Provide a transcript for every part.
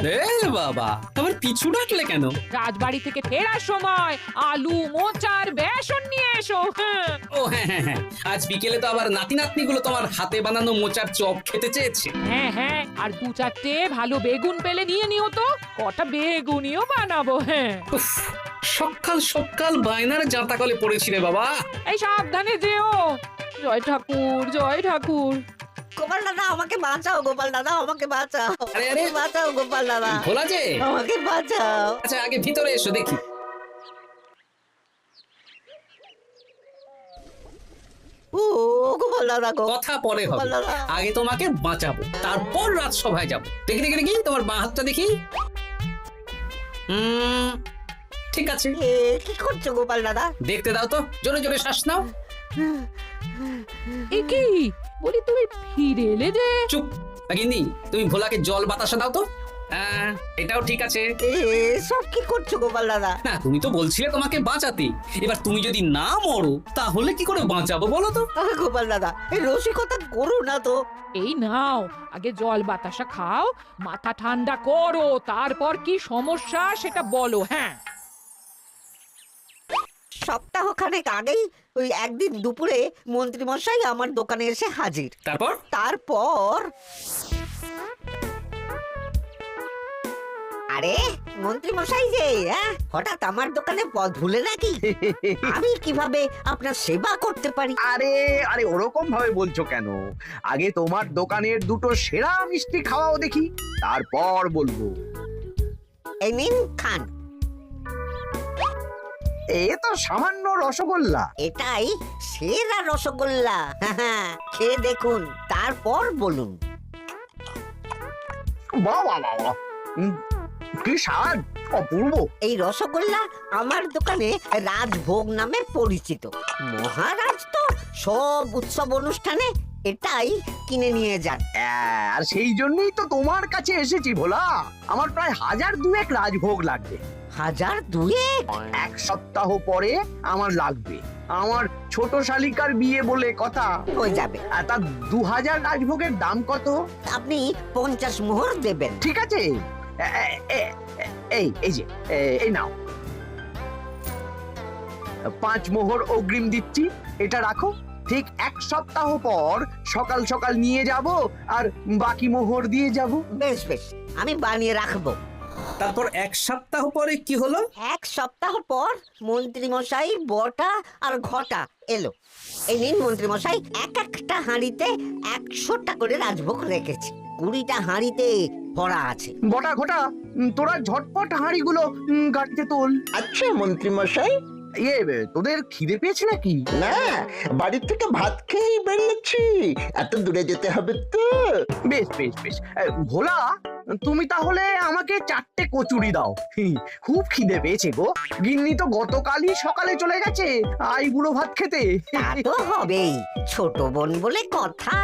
এ বাবা, তোমার পিছু ডাকলে কেন? রাজবাড়ি থেকে ফেরার সময় আলু মোচার বেসন নিয়ে এসো। হ্যাঁ। ও হ্যাঁ হ্যাঁ হ্যাঁ, আজ বিকেলে তো আবার নাতি নাতনিগুলো তোমার হাতে বানানো মোচার চপ খেতে চেয়েছে। হ্যাঁ হ্যাঁ, আর দু চারটে ভালো বেগুন পেলে নিয়ে নিও তো, কটা বেগুনিও বানাবো। হ্যাঁ, উফ, সকাল সকাল বায়নার জাঁতাকলে পড়েছি রে বাবা। এই সাবধানে যেও। জয় ঠাকুর, জয় ঠাকুর। গোপাল দাদা আমাকে বাঁচাও, গোপাল দাদা আমাকে বাঁচাও, আরে, আরে। বাঁচাও গোপাল দাদা, ভোলা যে, আমাকে বাঁচাও। আচ্ছা আগে ভিতরে এসো দেখি। ও গোপাল দাদা গো, কথা পরে হবে, গোপাল দাদা। আগে তোমাকে বাঁচাবো, তারপর রাজসভায় যাবো। দেখি দেখি দেখি তোমার বাঁ হাতটা দেখি। ঠিক আছে, এ কি করছো গোপাল দাদা? দেখতে দাও তো, জোরে জোরে শ্বাস নাও। এ কি বলি, তুমি ফিরে এলে যে? চুপ গিন্নি, তুমি ভোলাকে জল বাতাসা দাও তো। হ্যাঁ, এটাও ঠিক আছে। সব কি করছো গোপাল দাদা? না, তুমি তো বলছিলে তোমাকে বাঁচাতে, এবার তুমি যদি না মরো তাহলে কি করে বাঁচাবো বলো তো? গোপাল দাদা এই রসিকতা করো না তো। এই নাও, আগে জল বাতাসা খাও, মাথা ঠান্ডা করো, তারপর কি সমস্যা সেটা বলো। হ্যাঁ, সপ্তাহখানেক আগেই ওই একদিন দুপুরে মন্ত্রী মশাই আমার দোকানে এসে হাজির। তারপর তারপর আরে মন্ত্রী মশাই যে হঠাৎ আমার দোকানে পদ ভুলে নাকি? আমি কিভাবে আপনার সেবা করতে পারি? আরে আরে ওরকম ভাবে বলছো কেন? আগে তোমার দোকানের দুটো সেরা মিষ্টি খাওয়াও দেখি, তারপর বলবো। এই নিন খান। এ তো সামান্য রসগোল্লা। এটাই সেরা রসগোল্লা। খেয়ে দেখুন, তারপর বলুন। বাহ বাহ বাহ বাহ। কি স্বাদ, অপূর্ব। এই রসগোল্লা আমার দোকানে রাজভোগ নামে পরিচিত। মহারাজ তো সব উৎসব অনুষ্ঠানে এটাই কিনে নিয়ে যান। আর সেই জন্যই তো তোমার কাছে এসেছি ভোলা। আমার প্রায় 1002 রাজভোগ লাগবে। 1002? এক সপ্তাহ পরে আমার লাগবে। আমার ছোট শালিকার বিয়ে বলে কথা। হয়ে যাবে। আর তার 2000 রাজভোগের দাম কত? আপনি 50 মোহর দেবেন। ঠিক আছে, এই যে এই নাও, 5 মোহর অগ্রিম দিচ্ছি, এটা রাখো। ঠিক এক সপ্তাহ পর সকাল সকাল নিয়ে যাব আর বাকি মোহর দিয়ে যাব। বেশ বেশ, আমি বানিয়ে রাখবো। তারপর এক সপ্তাহ পরে কি হলো? এক সপ্তাহ পর মন্ত্রী মশাই বটা আর ঘটা এলো। এই নিন মন্ত্রী মশাই, এক একটা হাঁড়িতে 100টা করে রাজভোগ রেখেছি। 20টা হাঁড়িতে ভরা আছে। বটা ঘটা, তোরা ঝটপট হাঁড়িগুলো গাড়িতে তোল। আচ্ছা মন্ত্রী মশাই। তোদের খিদে পেয়েছে নাকি? না, বাড়ি থেকে ভাত খেয়েই বেরিয়েছি, এত দূরে যেতে হবে তো। বেশ বেশ বেশ, ভোলা তুমি তাহলে আমাকে 4টে কচুরি দাও। খুব খিদে পেয়েছে গো। গিন্নি তো গতকালই সকালে চলে গেছে আইবুড়ো ভাত খেতে। তা তো হবেই, ছোট বোন বলে কথা।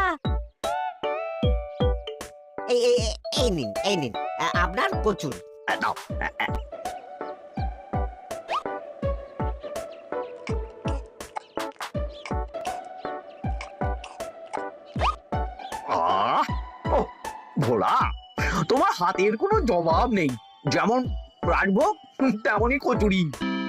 এই নিন এই নিন আপনার কচুর। দাও। ভোলা, তোমার হাতের কোনো জবাব নেই। যেমন রাজভোগ তেমনই কচুরি।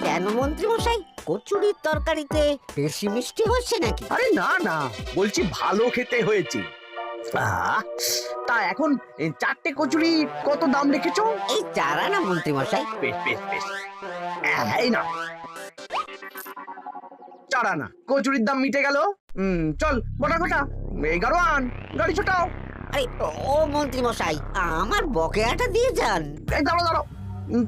কেন মন্ত্রী মশাই, কচুরির তরকারিতে বেশি মিষ্টি হচ্ছে নাকি? আরে না না, বলছি ভালো খেতে হয়েছে। তা এখন 4টে কচুরি কত দাম রেখেছো? এই চারা না মন্ত্রী মশাই। বেশ বেশ বেশ, এই না 4 আনা। কচুরির দাম মিটে গেল। চল বটা ঘটা, 11 আন, গাড়ি ছোটাও। আরে ও মন্ত্রী মশাই, আমার বকেয়াটা দিয়ে যান। এই দাঁড়ো দাঁড়ো,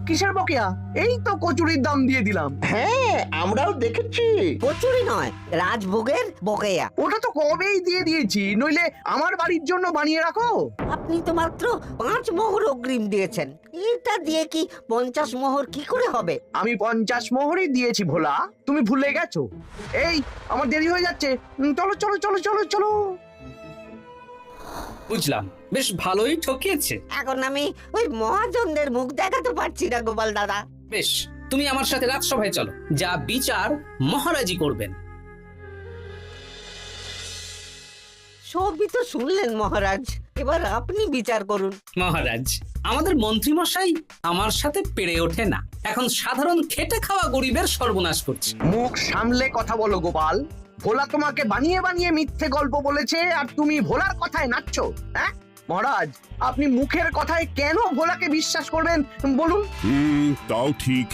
কিসের বকেয়া? এই তো কচুরির দাম দিয়ে দিলাম। হ্যাঁ, আমরাও দেখেছি। কচুরি নয়, রাজভোগের বকেয়া। ওটা তো কবেই দিয়ে দিয়েছি, নইলে আমার বাড়ির জন্য বানিয়ে রাখো। আপনি তো মাত্র 5 মোহর অগ্রিম দিয়েছেন, এটা দিয়ে কি 50 মোহর কি করে হবে? আমি 50 মোহরই দিয়েছি ভোলা, তুমি ভুলে গেছো। এই আমার দেরি হয়ে যাচ্ছে, চলো চলো চলো চলো চলো। বুঝলাম, বেশ ভালোই ঠকিয়েছে। এখন আমি ওই মহাজনদের মুখ দেখাতে পারছি না গোপাল দাদা। বেশ, তুমি আমার সাথে রাজসভায় চলো, যা বিচার মহারাজই করবেন। সবই তো শুনলেন মহারাজ, এবার আপনি বিচার করুন। মহারাজ, আমাদের মন্ত্রী মশাই আমার সাথে পেরে ওঠে না, এখন সাধারণ খেটে খাওয়া গরিবের সর্বনাশ করছে। মুখ সামলে কথা বলো গোপাল। ভোলা তোমাকে বানিয়ে বানিয়ে মিথ্যে গল্প বলেছে আর তুমি ভোলার কথায় নাচছো। হ্যাঁ মহারাজ, আপনি মুখের কথায় কেন ভোলাকে বিশ্বাস করবেন বলুন? তাও ঠিক,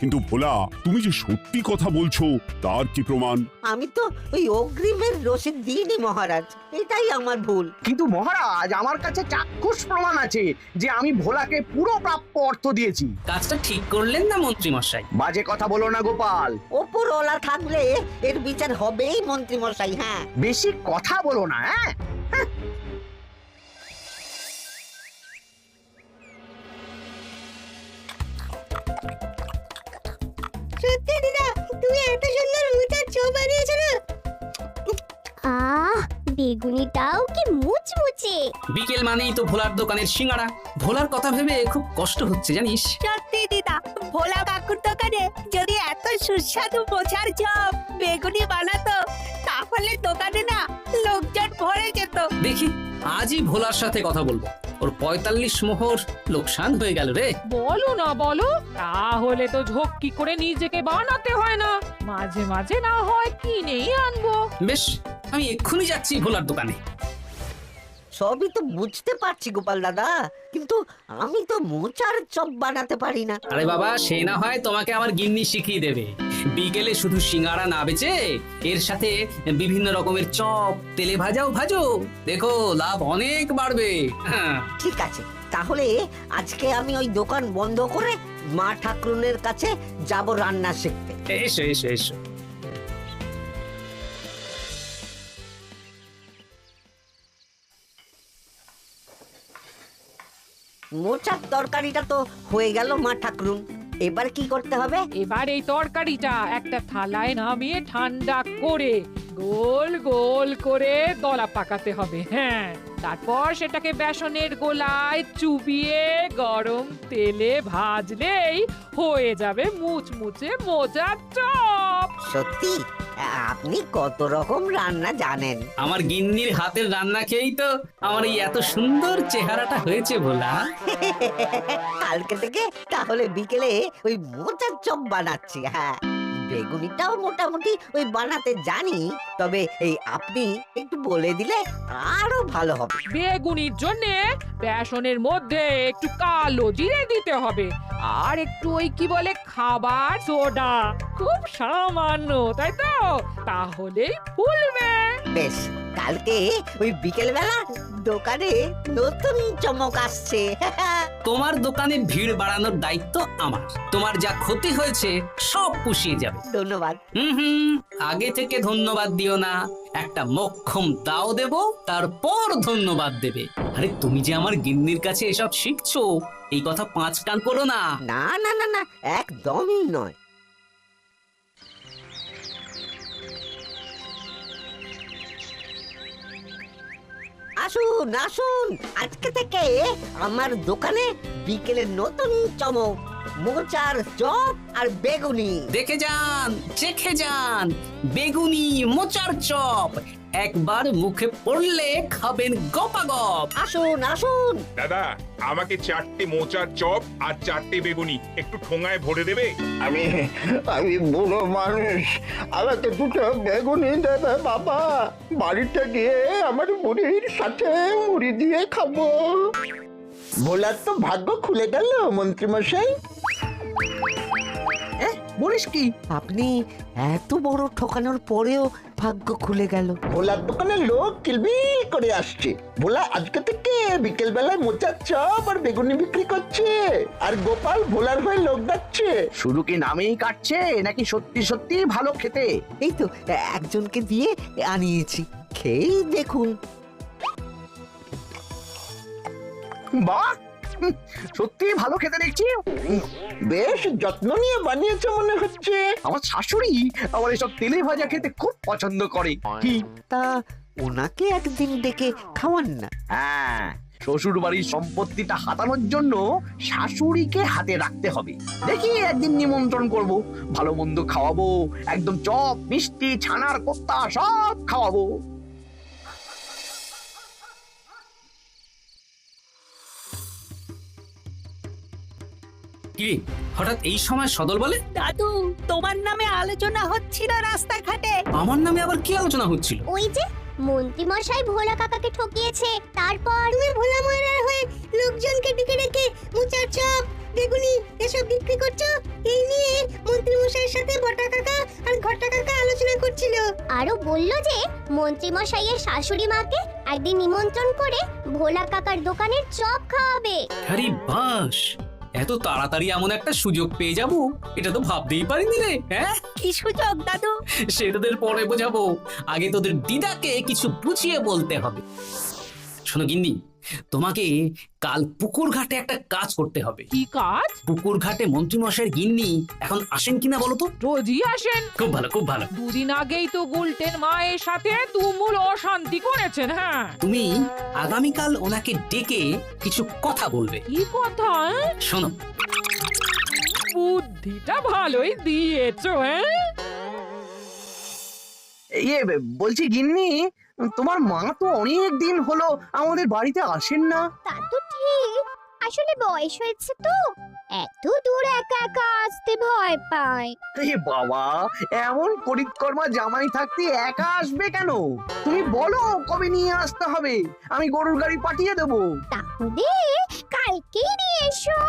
কিন্তু ভোলা তুমি যে সত্যি কথা বলছো তার কি প্রমাণ? আমি তো ওই অগ্রিমের রসিদ দিইনি মহারাজ, এটাই আমার ভুল। কিন্তু মহারাজ, আমার কাছে চাক্ষুষ প্রমাণ আছে যে আমি ভোলাকে পুরো প্রাপ্য অর্থ দিয়েছি। কাজটা ঠিক করলেন না মন্ত্রী মশাই? বাজে কথা বলো না গোপাল। ওপরওয়ালা থাকলে এর বিচার হবেই মন্ত্রী মশাই। হ্যাঁ, বেশি কথা বলো না। হ্যাঁ সত্যি দিদা, তুমি এত সুন্দর মোচার চপ বানিয়েছো না? আহ, বেগুনিটাও কি মুচমুচে। বিকেল মানেই তো ভোলার দোকানের সিঙ্গাড়া। ভোলার কথা ভেবে খুব কষ্ট হচ্ছে জানিস। সত্যি দিদা, ভোলা কাকুর দোকানে যদি এত সুস্বাদু মোচার চপ বেগুনি বানাতো তাহলে দোকানে না লোকজন ভরে যেত। দেখি আজই ভোলার সাথে কথা বলবো। ওর ৪৫ মোহর লোকসান হয়ে গেল রে। বলো না বলো, তাহলে তো ঝক্কি করে নিজেকে বানাতে হয় না, মাঝে মাঝে না হয় কিনেই আনবো। বেশ, আমি এক্ষুনি যাচ্ছি ভোলার দোকানে। সবই তো বুঝতে পারছি গোপাল দাদা, কিন্তু আমি তো মোচার চপ বানাতে পারি না। আরে বাবা, সে না হয় তোমাকে আমার গিন্নি শিখিয়ে দেবে। বিকেলে শুধু সিঙ্গাড়া না বেচে এর সাথে বিভিন্ন রকমের চপ, তেলে ভাজাও ভাজো, দেখো লাভ অনেক বাড়বে। হ্যাঁ, ঠিক আছে, তাহলে আজকে আমি ওই দোকান বন্ধ করে মা ঠাকুরনের কাছে যাব রান্না শিখতে। এসো এসো এসো। মোচার তরকারিটা তো হয়ে গেল মা ঠাকুরুন, এবার কি করতে হবে? এবার এই তরকারিটা একটা থালায় নামিয়ে ঠান্ডা করে গোল গোল করে দলা পাকাতে হবে। হ্যাঁ, তারপর সেটাকে বেসনের গোলায় চুবিয়ে গরম তেলে ভাজলেই হয়ে যাবে মুচমুচে মোচার চপ। সত্যি আপনি কত রকম রান্না জানেন। আমার গিন্নির হাতের রান্না খেয়েই তো আমার এই এত সুন্দর চেহারাটা হয়েছে ভোলা। কালকে থেকে তাহলে বিকেলে ওই মোচার চপ বানাচ্ছি। হ্যাঁ, বেগুনিটাও মোটামুটি ওই বানাতে জানি, তবে এই আপনি একটু বলে দিলে আরো ভালো হবে। বেগুনির জন্য বেসনের মধ্যে একটু কালো জিরে দিতে হবে, আর একটু ওই কি বলে খাবার সোডা, খুব সামান্য, তাই তো? তাহলেই ফুলবে। বেশ, কালকে ওই বিকেল বেলা দোকানে নতুন চমক আসছে। তোমার দোকানে ভিড় বাড়ানোর দায়িত্ব আমার। তোমার যা ক্ষতি হয়েছে সব পুষিয়ে যাবে। ধন্যবাদ। হুম, আগে থেকে ধন্যবাদ দিও না, একটা মোক্ষম দাও দেব, তারপর ধন্যবাদ দেবে। আরে তুমি যে আমার গিন্নির কাছে এসব শিখছো, এই কথা ৫ কান করো না। না না না না, একদমই নয়। আসুন আসুন, আজকে থেকে আমার দোকানে বিকেলের নতুন চমক, মোচার চপ আর বেগুনি। দেখে যান, চেখে যান, বেগুনি মোচার চপ একবার মুখে পড়লে খাবেন গপাগপ। আসুন আসুন। দাদা, আমাকে 4টে মোচার চপ আর 4টে বেগুনি একটু ঠোঙায় ভরে দেবে? আমি আমি বুড়ো মানুষ, আমাকে দুটো বেগুনি দেবে বাবা। বাড়িতে গিয়ে আমার মুড়ির সাথে মুড়ি দিয়ে খাবো। ভোলার তো ভাগ্য খুলে গেল মন্ত্রী মশাই। বলিস কি? আপনি এত বড় ঠকানোর পরেও ভাগ্য খুলে গেল। ভোলার দোকানে লোক কিলবিল করে আসছে। ভোলা আজকে থেকে বিকেল বেলায় মোচার চপ আর বেগুনি বিক্রি করছে, আর গোপাল ভোলার হয়ে লোক ডাকছে। শুধু কি নামেই কাটছে নাকি সত্যি সত্যি ভালো খেতে? এই তো একজনকে দিয়ে আনিয়েছি, খেয়েই দেখুন। বাহ, সত্যি ভালো খেতে দেখছি। বেশ যত্ন নিয়ে বানিয়েছে মনে হচ্ছে। আমার শাশুড়ি আমার এসব তেলে ভাজা খেতে খুব পছন্দ করে। কি? তা ওনাকে একদিন ডেকে খাওয়ান না। হ্যাঁ, শ্বশুর বাড়ির সম্পত্তিটা হাতানোর জন্য শাশুড়িকে হাতে রাখতে হবে। দেখি একদিন নিমন্ত্রণ করব, ভালো মন্দ খাওয়াবো, একদম চপ মিষ্টি ছানার কোপ্তা সব খাওয়াবো। কি হঠাৎ এই সময় সদল বলে? দাদু, তোমার নামে আলোচনা হচ্ছিল রাস্তাঘাটে। আমার নামে আবার কি আলোচনা হচ্ছিল? ওই যে মন্ত্রী মশাই ভোলা কাকাকে ঠকিয়েছে, তারপর তুমি ভোলা ময়রার হয়ে লোকজনকে ডেকে ডেকে মোচার চপ, বেগুনি এসব বিক্রি করছো, এই নিয়ে মন্ত্রী মশাইয়ের সাথে বটা কাকা আর ঘটা কাকা আলোচনা করছিল। আরো বলল যে মন্ত্রী মশাইয়ের শাশুড়ি মাকে একদিন নিমন্ত্রণ করে ভোলা কাকার দোকানের চপ খাওয়াবে। আরে বাস, এত তাড়াতাড়ি এমন একটা সুযোগ পেয়ে যাব এটা তো ভাবতেই পারিনি রে। হ্যাঁ, কি সুযোগ দাদু? সে তোদের পরে বোঝাবো, আগে তোদের দিদাকে কিছু বুঝিয়ে বলতে হবে। শোনো গিন্নি, তোমাকে কাল পুকুর ঘাটে একটা কাজ করতে হবে। কি কাজ? পুকুর ঘাটে মন্ত্রী মশাইয়ের গিন্নি এখন আসেন কিনা বলো তো? রোজই আসেন। খুব ভালো, খুব ভালো। দুদিন আগেই তো গুলটেন মায়ের সাথে তুমুল অশান্তি করেছেন। হ্যাঁ, তুমি আগামীকাল ওনাকে ডেকে কিছু কথা বলবে। কি কথা? শোনো, বুদ্ধিটা ভালোই দিয়েছো। হ্যাঁ, ইয়ে বলছি গিন্নি, তোমার মা তো অনেক দিন হলো আমাদের বাড়িতে আসেন না। তা তো ঠিক, আসলে বয়স হয়েছে তো, এত দূর একা একা আসতে ভয় পায়। এ বাবা, এমন পরিকর্মা জামাই থাকতে একা আসবে কেন? তুমি বলো কবে নিয়ে আসতে হবে, আমি গরুর গাড়ি পাঠিয়ে দেবো। তাহলে কালকেই নিয়ে এসো,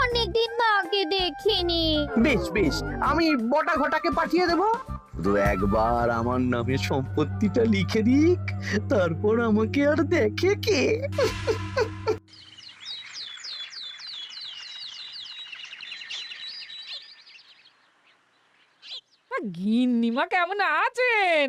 অনেকদিন মাকে দেখিনি। বেশ বেশ, আমি বটা ঘটাকে পাঠিয়ে দেবো। শুধু একবার আমার নামে সম্পত্তিটা লিখে দিক, তারপর আমাকে আর দেখে কে। গিন্নিমা কেমন আছেন?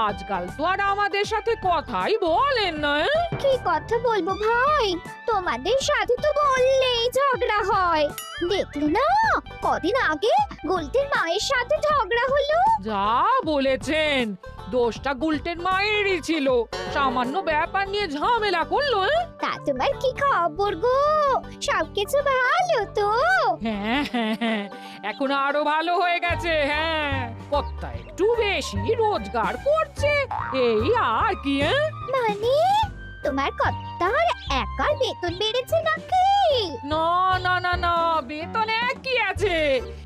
আজকাল তো আর আমাদের সাথে কথাই বলেন না। কি কথা বলবো ভাই, তোমাদের সাথে তো বললেই ঝগড়া হয়। দেখলে না, কদিন আগে গুলটের মায়ের সাথে ঝগড়া হলো। যা বলেছেন, দোষটা গুলটেন মায়েরই ছিল, সামান্য ব্যাপার নিয়ে ঝামেলা করলো। তা তোমার কি খবর গো, সবকিছু ভালো তো? হ্যাঁ হ্যাঁ হ্যাঁ, এখন আরো ভালো হয়ে গেছে। হ্যাঁ, কর্তা একটু বেশি রোজগার করছে, এই আর কি। মানে তোমার কর্তার একার বেতন বেড়েছে নাকি? না না না না, বেতন একই আছে,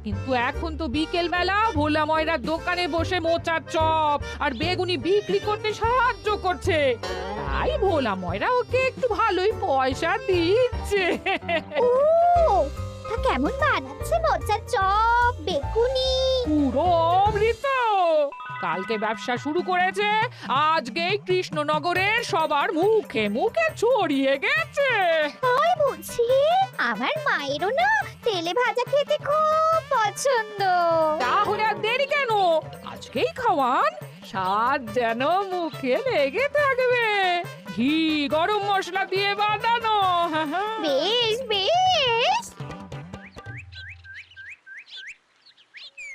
কিন্তু এখন তো বিকেল বেলা ভোলা ময়রার দোকানে বসে মোচার চপ আর বেগুনি বিক্রি করতে সাহায্য করছে, তাই ভোলা ময়রা ওকে একটু ভালোই পয়সা দিচ্ছে। ও, তা কেমন বানাচ্ছে মোচার চপ, বেগুনি? পুরো অমৃত। কালকে ব্যবসা শুরু করেছে, আজকেই কৃষ্ণনগরের সবার মুখে মুখে ছড়িয়ে গেছে। তাই বুঝি? আমার মায়েরও না তেলে ভাজা খেতে খুব পছন্দ। তাহলে আর দেরি কেন, আজকেই খাওয়ান, স্বাদ যেন মুখে লেগে থাকবে। ঘি গরম মশলা দিয়ে বানানো। বেশ বেশ।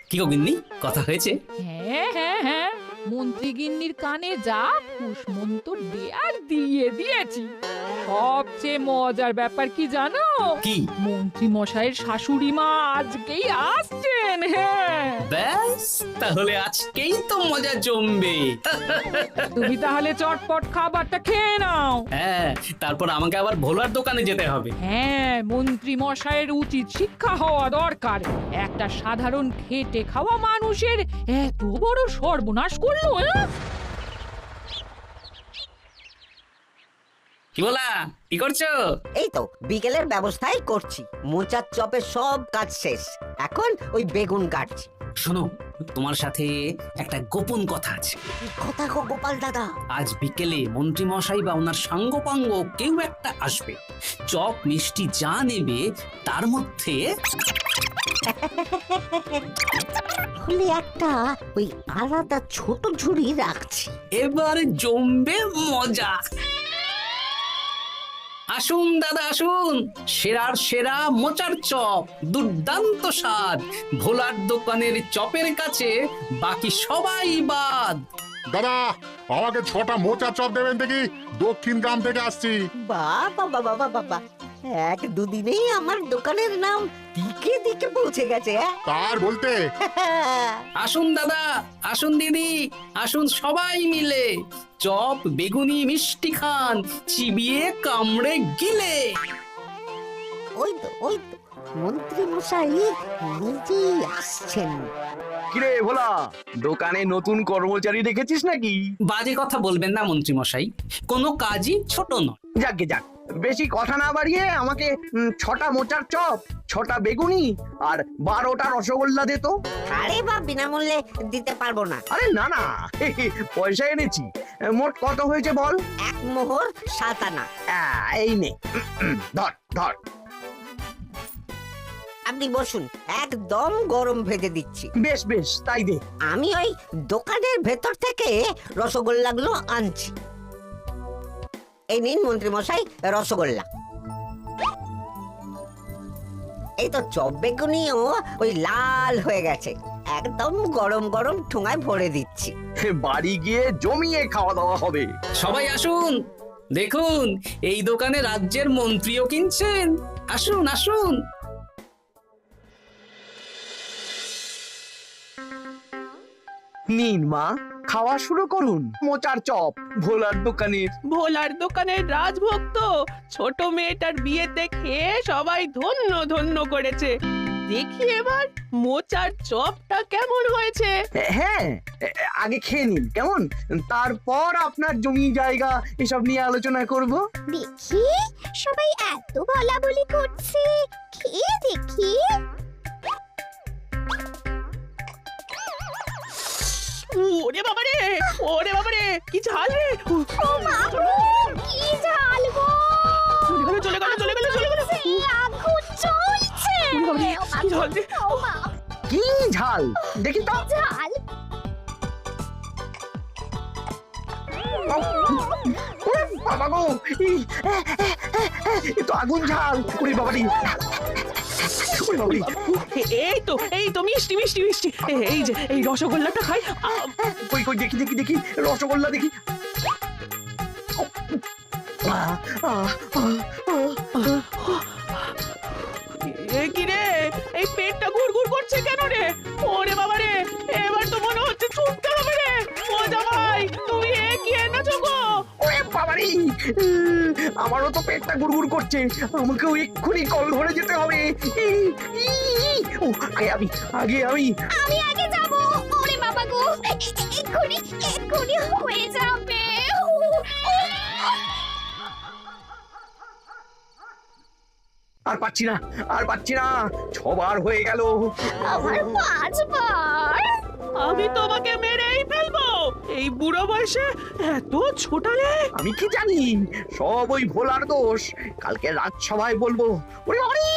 কি গো গিন্নি, কথা হয়েছে? হ্যাঁ হ্যাঁ হ্যাঁ, মন্ত্রী গিন্নির কানে যা কুসমন্ত দেয়ার দিয়ে দিয়েছি। সবচেয়ে মজার ব্যাপার কি জানো? কি? মন্ত্রী মশাইয়ের শাশুড়ি মা আজকেই আসছেন। হ্যাঁ, ব্যাস, তাহলে আজকেই তো মজা জমবে। তুমি তাহলে চটপট খাবারটা খেয়ে নাও। হ্যাঁ, তারপর আমাকে আবার ভোলার দোকানে যেতে হবে। হ্যাঁ, মন্ত্রী মশাইয়ের উচিত শিক্ষা হওয়া দরকার। একটা সাধারণ খেটে খাওয়া মানুষের এত বড় সর্বনাশ করলো। কি বলা, কি করছো? এই তো বিকেলের ব্যবস্থাই করছি, মোচার চপের সব কাজ শেষ, এখন ওই বেগুন কাটছি। শোনো, তোমার সাথে একটা গোপন কথা আছে। কি কথা গো গোপাল দাদা? আজ বিকেলে মন্ত্রী মশাই বা ওনার সাঙ্গপাঙ্গ কেউ একটা আসবে, চপ মিষ্টি যা নেবে তার মধ্যে তাহলে একটা ওই আলাদা ছোট ঝুড়ি রাখছি। এবার জমবে মজা। আসুন দাদা আসুন, সেরার সেরা মোচার চপ, দুর্দান্ত স্বাদ। ভোলার দোকানের চপের কাছে বাকি সবাই বাদ। দাদা, আমাকে 6টা মোচা চপ দেবেন দেখি, দক্ষিণ গ্রাম থেকে আসছি। বাবা বাবা বাবা, এক দুদিনেই আমার দোকানের নাম দিকে দিকে পৌঁছে গেছে। তার বলতে আসুন দাদা, আসুন দিদি, আসুন সবাই মিলে চপ বেগুনি মিষ্টি খান, চিবিয়ে কামড়ে গিলে। ওই তো মন্ত্রী মশাই নিজেই আসছেন। কিরে ভোলা, দোকানে নতুন কর্মচারী রেখেছিস নাকি? বাজে কথা বলবেন না মন্ত্রী মশাই, কোনো কাজই ছোট নয়। যাকগে যাক, বেশি কথা না বাড়িয়ে আমাকে 6টা মোচার চপ, 6টা বেগুনি আর 12টা রসগোল্লা দে তো। আরে বা বিনামূল্যে দিতে পারবো না। আরে না না, পয়সা এনেছি। মোট কত হয়েছে বল? 1 মোহর 7 আনা। এই নে, ধর ধর। আপনি বসুন, একদম গরম ভেজে দিচ্ছি। বেশ বেশ, তাই দে। আমি ওই দোকানের ভেতর থেকে রসগোল্লাগুলো আনছি। এই নিন মন্ত্রী মশাই রসগোল্লা। এই তো চপ বেগুনিও ওই লাল হয়ে গেছে, একদম গরম গরম ঠোঙায় ভরে দিচ্ছি। বাড়ি গিয়ে জমিয়ে খাওয়া দাওয়া হবে। সবাই আসুন, দেখুন এই দোকানে রাজ্যের মন্ত্রীও কিনছেন। আসুন আসুন। নিন মা, খাওয়া শুরু করুন মোচার চপ ভোলার দোকানের। ভোলার দোকানের রাজভক্ত ছোট মেয়েটার বিয়েতে খেয়ে সবাই ধন্য ধন্য করেছে। দেখি এবার মোচার চপটা কেমন হয়েছে। হ্যাঁ, আগে খেয়ে নিন কেমন, তারপর আপনার জমি জায়গা এসব নিয়ে আলোচনা করব। দেখি সবাই এত বলাবলি করছে, খেয়ে দেখি। ওরে বাবারে, ওরে বাবারে, কি ঝাল রে! ও মা গো, কি ঝাল গো! চলে গেল চলে গেল চলে গেল চলে গেল। সেই আগুন জ্বলছে। ওরে বাবারে, কি ঝাল রে! ও মা, কি ঝাল দেখি তো। ঝাল। ওরে বাবা গো, এ তো আগুন ঝাল। ওরে বাবারি, ওরে বাবারি। এই তো মিষ্টি মিষ্টি মিষ্টি। এই যে এই রসগোল্লাটা খাই। কই কই দেখি দেখি দেখি রসগোল্লা দেখি। কি রে, এই পেটটা গুড়গুড় করছে কেন রে? ওরে বাবা রে, এবার তো মনে হচ্ছে ছুটতে হবে রে। ও জামাই, তুমি কি এনেছো গো? ওরে বাবারি, আমারও তো পেটটা গুড়গুড় করছে, আমাকেও এক্ষুনি কল ধরে যেতে হবে। ও, আগে আমি আমি আগে যাব। ওরে বাবা গো, এক্ষুনি হয়ে যাবে। আর পাচ্ছি না, আর পাচ্ছি না, 6 বার হয়ে গেল। আমার 5 বার। আমি তোমাকে মেরেই ফেলবো। এই বুড়ো বয়সে এত ছোটালে। আমি কি জানি, সব ওই ভোলার দোষ। কালকে রাজসভায় বলবো। ওরে ওরে,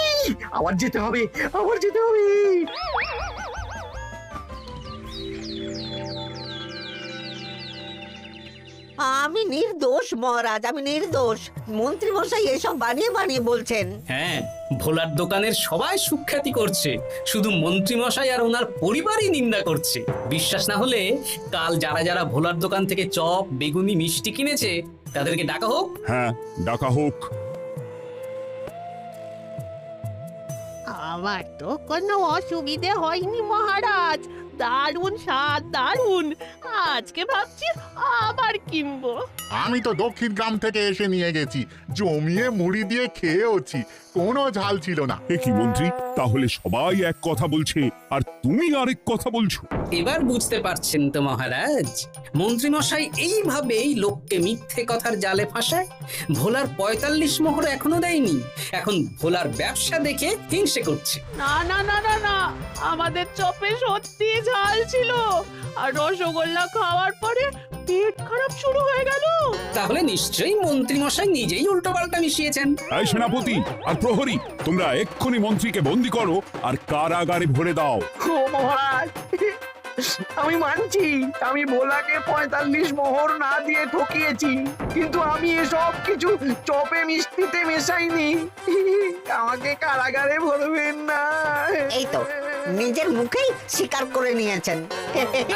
আবার যেতে হবে, আবার যেতে হবে। আমি নির্দোষ মহারাজ, আমি নির্দোষ। মন্ত্রী মশাই এসব বানিয়ে বানিয়ে বলছেন। হ্যাঁ, ভোলার দোকানের সবাই সুখ্যাতি করছে, শুধু মন্ত্রী মশাই আর ওনার পরিবারই নিন্দা করছে। বিশ্বাস না হলে কাল যারা যারা ভোলার দোকান থেকে চপ বেগুনি মিষ্টি কিনেছে তাদেরকে ডাকা হোক। হ্যাঁ, ডাকা হোক। আমার তো কোনো অসুবিধে হয়নি মহারাজ। দারুণ স্বাদ, দারুণ। আজকে ভাবছি আবার কিনবো। আমি তো দক্ষিণ গ্রাম থেকে এসে নিয়ে গেছি, জমিয়ে মুড়ি দিয়ে খেয়েওছি, কোনো ঝাল ছিল না। এ কি মন্ত্রী, তাহলে সবাই এক কথা বলছে আর তুমি আরেক কথা বলছো? এবার বুঝতে পারছেন তো মহারাজ, মন্ত্রী মশাই এইভাবেই লোককে মিথ্যে কথার জালে ফাঁসায়। ভোলার 45 মোহর এখনো দেয়নি, এখন ভোলার ব্যবসা দেখে হিংসে করছে। না না না না না, আমাদের চপে সত্যি ঝাল ছিল, আর রসগোল্লা খাওয়ার পরে পেট খারাপ শুরু হয়ে গেল। তাহলে নিশ্চয়ই মন্ত্রী মশাই নিজেই উল্টোপাল্টা মিশিয়েছেন। এই সেনাপতি আর প্রহরী, তোমরা এক্ষুনি মন্ত্রীকে বন্দী করো আর কারাগারে ভরে দাও। ও মহারাজ, আমি মানছি আমি ভোলাকে 45 মোহর না দিয়ে ঠকিয়েছি, কিন্তু আমি এসব কিছু চপে মিষ্টিতে মেশাইনি। আমাকে কারাগারে ভরবেন না। এই তো নিজের মুখেই স্বীকার করে নিয়েছেন।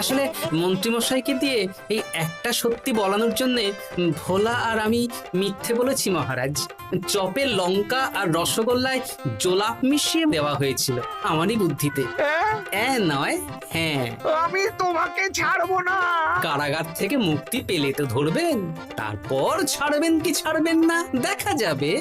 আসলে মন্ত্রী মশাইকে দিয়ে এই একটা সত্যি বলানোর জন্য ভোলা আর আমি মিথ্যে বলেছি মহারাজ। চপে লঙ্কা আর রসগোল্লায় জোলাপ মিশিয়ে দেওয়া হয়েছিল আমারই বুদ্ধিতে। নয়, হ্যাঁ। আমি তোমাকে ছাড়বো না। কারাগার থেকে মুক্তি পেলে তো ধরবেন, তারপর ছাড়বেন কি ছাড়বেন না দেখা যাবে।